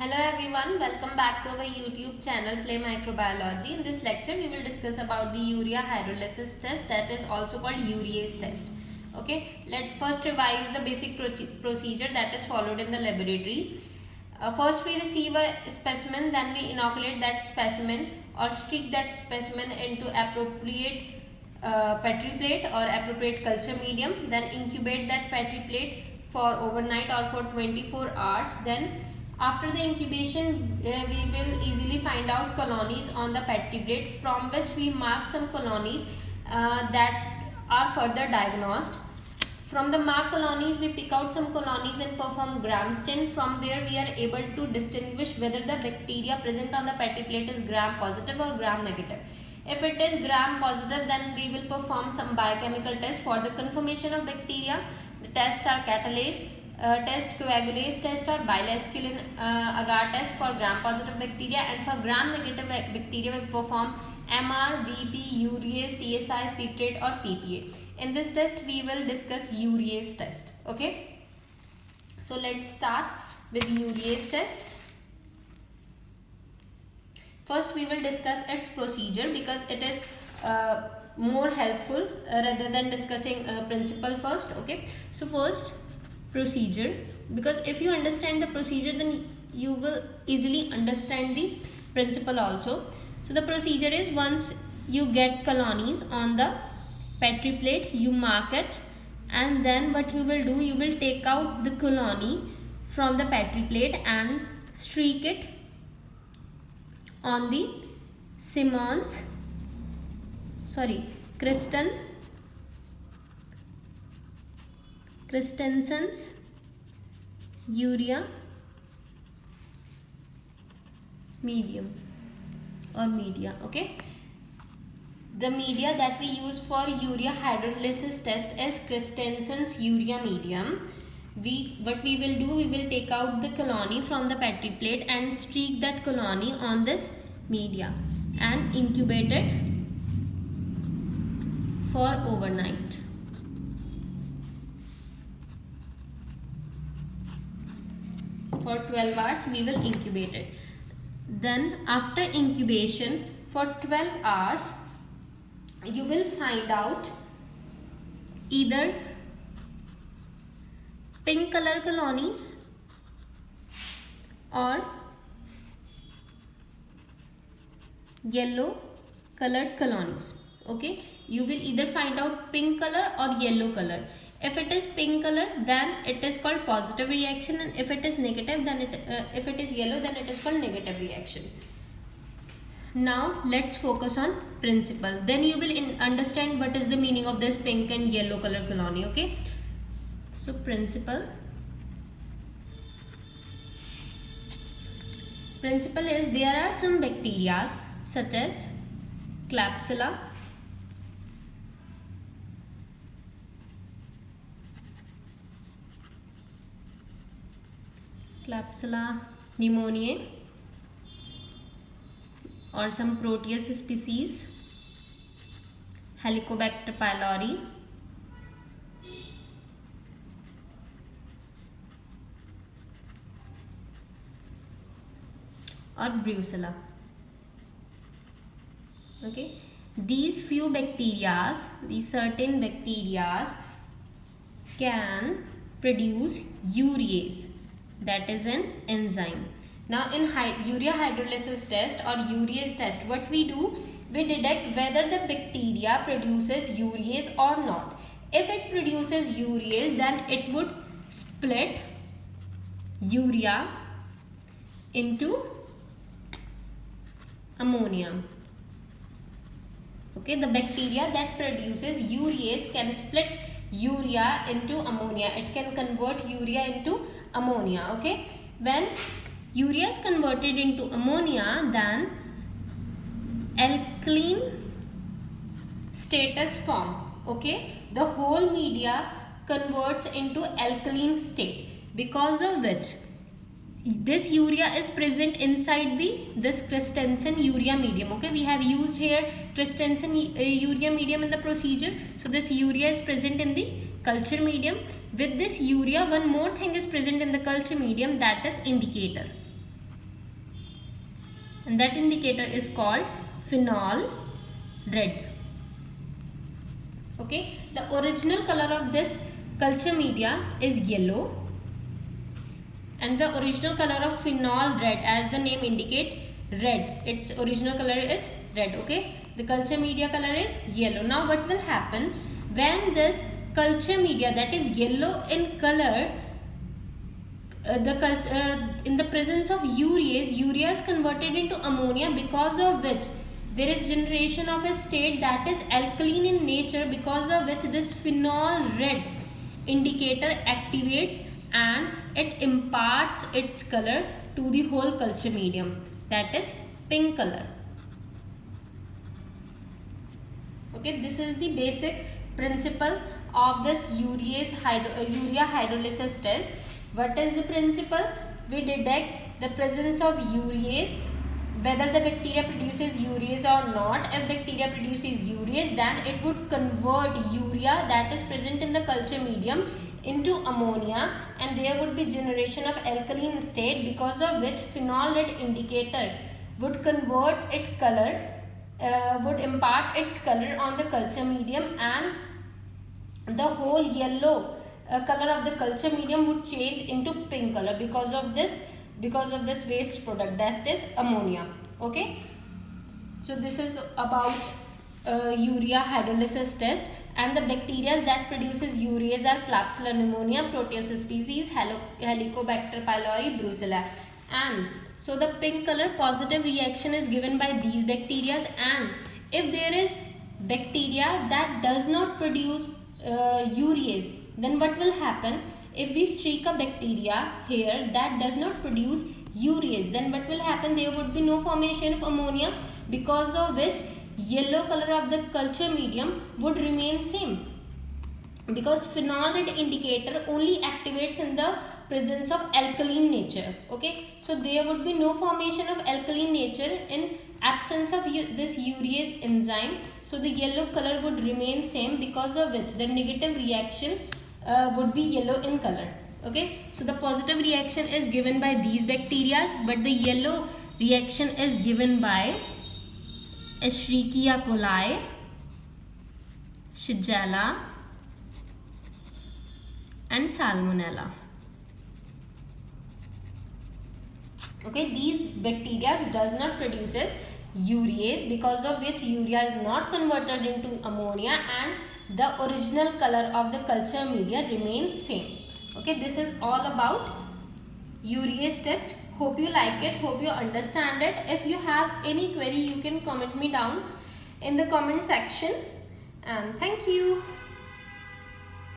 Hello everyone, welcome back to our YouTube channel Play Microbiology. In this lecture, we will discuss about the urea hydrolysis test, that is also called urease test. Okay, let's first revise the basic procedure that is followed in the laboratory. First we receive a specimen, then we inoculate that specimen or stick that specimen into appropriate Petri plate or appropriate culture medium, then incubate that Petri plate for overnight or for 24 hours. Then after the incubation, we will easily find out colonies on the Petri plate, from which we mark some colonies that are further diagnosed. From the marked colonies, we pick out some colonies and perform gram stain, from where we are able to distinguish whether the bacteria present on the Petri plate is gram positive or gram negative. If it is gram positive, then we will perform some biochemical tests for the confirmation of bacteria. The tests are catalase test, coagulase test, or bilasculine agar test for gram positive bacteria, and for gram negative bacteria we perform MR, VP, urease, TSI, citrate, or PPA. In this test we will discuss urease test. Okay, so let's start with urease test. First we will discuss its procedure because it is more helpful rather than discussing principle first. Okay, so first procedure, because if you understand the procedure then you will easily understand the principle also. So the procedure is, once you get colonies on the Petri plate, you mark it, and then what you will do, you will take out the colony from the Petri plate and streak it on the Christensen's urea medium or media. Okay, the media that we use for urea hydrolysis test is Christensen's urea medium. What we will do, we will take out the colony from the Petri plate and streak that colony on this media and incubate it for overnight. For 12 hours we will incubate it. Then after incubation for 12 hours you will find out either pink color colonies or yellow colored colonies. Okay, you will either find out pink color or yellow color. If it is pink color, then it is called positive reaction, and if it is negative, then if it is yellow, then it is called negative reaction. Now let's focus on principle. Then you will understand what is the meaning of this pink and yellow color colony. Okay, so principle is, there are some bacteria such as Klebsiella, pneumoniae, or some Proteus species, Helicobacter pylori, or Brucella. Okay, these few bacteria, these certain bacteria can produce urease, that is an enzyme. Now in urea hydrolysis test or urease test, what we do, we detect whether the bacteria produces urease or not. If it produces urease, then it would split urea into ammonia. Okay, the bacteria that produces urease can split urea into ammonia. It can convert urea into ammonia. Okay, when urea is converted into ammonia, then alkaline status form. Okay, the whole media converts into alkaline state, because of which this urea is present inside this Christensen urea medium. Okay, we have used here Christensen urea medium in the procedure, so this urea is present in the culture medium. With this urea, one more thing is present in the culture medium, that is indicator. and that indicator is called phenol red. Okay, the original color of this culture media is yellow, and the original color of phenol red, as the name indicate, red, its original color is red. Okay, the culture media color is yellow. Now what will happen when this culture media that is yellow in color, in the presence of urease, urea is converted into ammonia, because of which there is generation of a state that is alkaline in nature, because of which this phenol red indicator activates and it imparts its color to the whole culture medium, that is pink color. Okay, this is the basic principle of this urea hydrolysis test. What is the principle? We detect the presence of urease, whether the bacteria produces urease or not. If bacteria produces urease, then it would convert urea that is present in the culture medium into ammonia, and there would be generation of alkaline state, because of which phenol red indicator would convert its color, would impart its color on the culture medium, and the whole yellow color of the culture medium would change into pink color because of this waste product, that is ammonia. Okay, so this is about urea hydrolysis test. And the bacteria that produces urease are Klebsiella pneumonia, Proteus species, Helicobacter pylori, Brucella. And so the pink color positive reaction is given by these bacteria. And if there is bacteria that does not produce urease, then what will happen? If we streak a bacteria here that does not produce urease, then what will happen? There would be no formation of ammonia, because of which yellow color of the culture medium would remain same, because phenol red indicator only activates in the presence of alkaline nature. Okay, so there would be no formation of alkaline nature in absence of this urease enzyme, so the yellow color would remain same, because of which the negative reaction would be yellow in color. Okay, so the positive reaction is given by these bacteria, but the yellow reaction is given by Escherichia coli, Shigella and Salmonella. Okay, these bacteria does not produces urease, because of which urea is not converted into ammonia, and the original color of the culture media remains same. Okay, this is all about urease test. Hope you like it, hope you understand it. If you have any query, you can comment me down in the comment section, and thank you.